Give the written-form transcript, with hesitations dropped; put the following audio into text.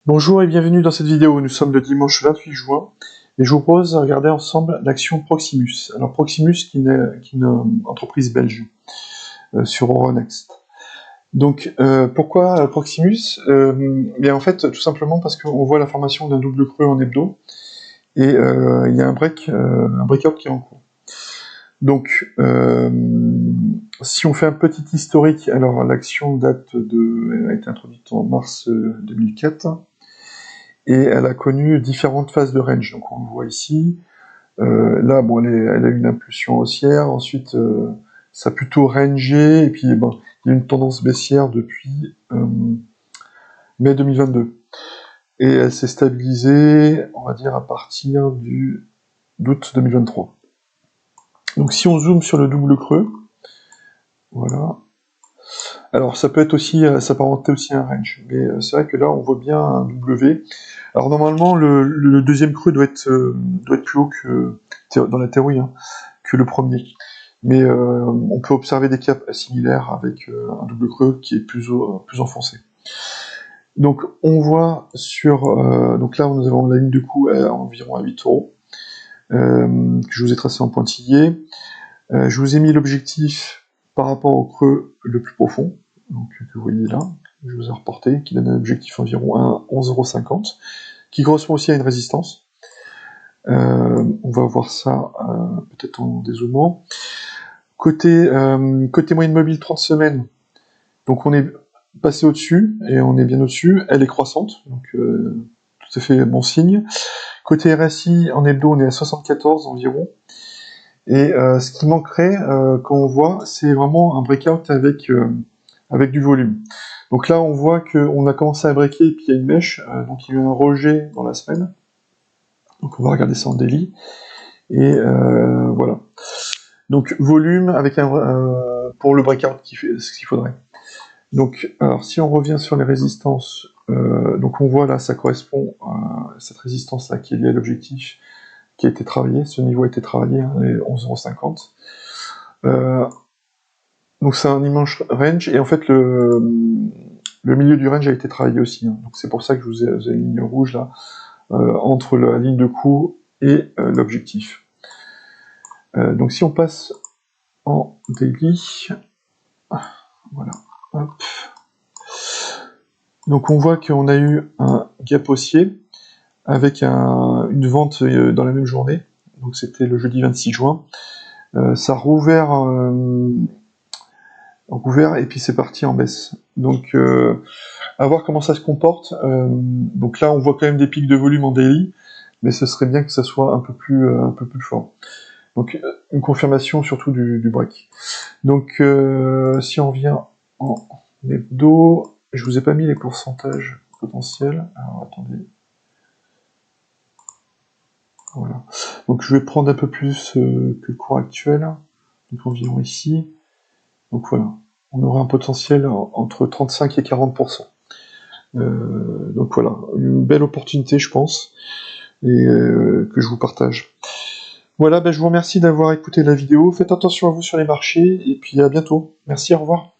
Bonjour et bienvenue dans cette vidéo. Nous sommes le dimanche 28 juin et je vous propose de regarder ensemble l'action Proximus. Alors Proximus qui est une entreprise belge sur Euronext. Donc pourquoi Proximus bien en fait tout simplement parce qu'on voit la formation d'un double creux en hebdo et il y a un breakout qui est en cours. Donc si on fait un petit historique, alors l'action elle a été introduite en mars 2004. Et elle a connu différentes phases de range, donc on le voit ici. Là, bon, elle a eu une impulsion haussière, ensuite ça a plutôt rangé, et puis il y a une tendance baissière depuis mai 2022. Et elle s'est stabilisée, on va dire, à partir d'août 2023. Donc si on zoome sur le double creux, voilà. Alors ça peut être aussi, s'apparenter aussi à un range, mais c'est vrai que là on voit bien un W. Alors normalement le deuxième creux doit être plus haut que dans la théorie que le premier, mais on peut observer des caps similaires avec un double creux qui est plus enfoncé. Donc on voit donc là nous avons la ligne de coup à environ à 8 €, que je vous ai tracé en pointillé. Je vous ai mis l'objectif par rapport au creux le plus profond, donc que vous voyez là, je vous ai reporté, qui donne un objectif environ à 11,50 €, qui correspond aussi à une résistance. On va voir ça peut-être en dézoomant. Côté moyenne mobile 30 semaines, donc on est passé au-dessus, et on est bien au-dessus, elle est croissante, donc tout à fait bon signe. Côté RSI, en hebdo, on est à 74 environ, et ce qui manquerait, quand on voit, c'est vraiment un breakout avec du volume. Donc là, on voit qu'on a commencé à breaker, et puis il y a une mèche, donc il y a eu un rejet dans la semaine. Donc on va regarder ça en daily, et voilà. Donc volume avec pour le breakout qui fait ce qu'il faudrait. Donc, alors si on revient sur les résistances, donc on voit là, ça correspond à cette résistance là qui est liée à l'objectif qui a été travaillé, ce niveau a été travaillé, les 11,50 €. Donc c'est un immense range, et en fait le milieu du range a été travaillé aussi, donc c'est pour ça que je vous ai une ligne rouge là, entre la ligne de coup et l'objectif. Donc si on passe en daily, voilà, hop. Donc on voit qu'on a eu un gap haussier avec une vente dans la même journée, donc c'était le jeudi 26 juin. Ça a rouvert, et puis c'est parti en baisse. Donc à voir comment ça se comporte. Donc là on voit quand même des pics de volume en daily, mais ce serait bien que ça soit un peu plus fort. Donc une confirmation surtout du break. Donc si on vient en hebdo, je vous ai pas mis les pourcentages potentiels. Alors attendez. Voilà. Donc je vais prendre un peu plus que le cours actuel, donc environ ici. Donc voilà. On aura un potentiel entre 35 et 40%. Donc voilà, une belle opportunité je pense, et que je vous partage. Voilà, je vous remercie d'avoir écouté la vidéo, faites attention à vous sur les marchés, et puis à bientôt. Merci, au revoir.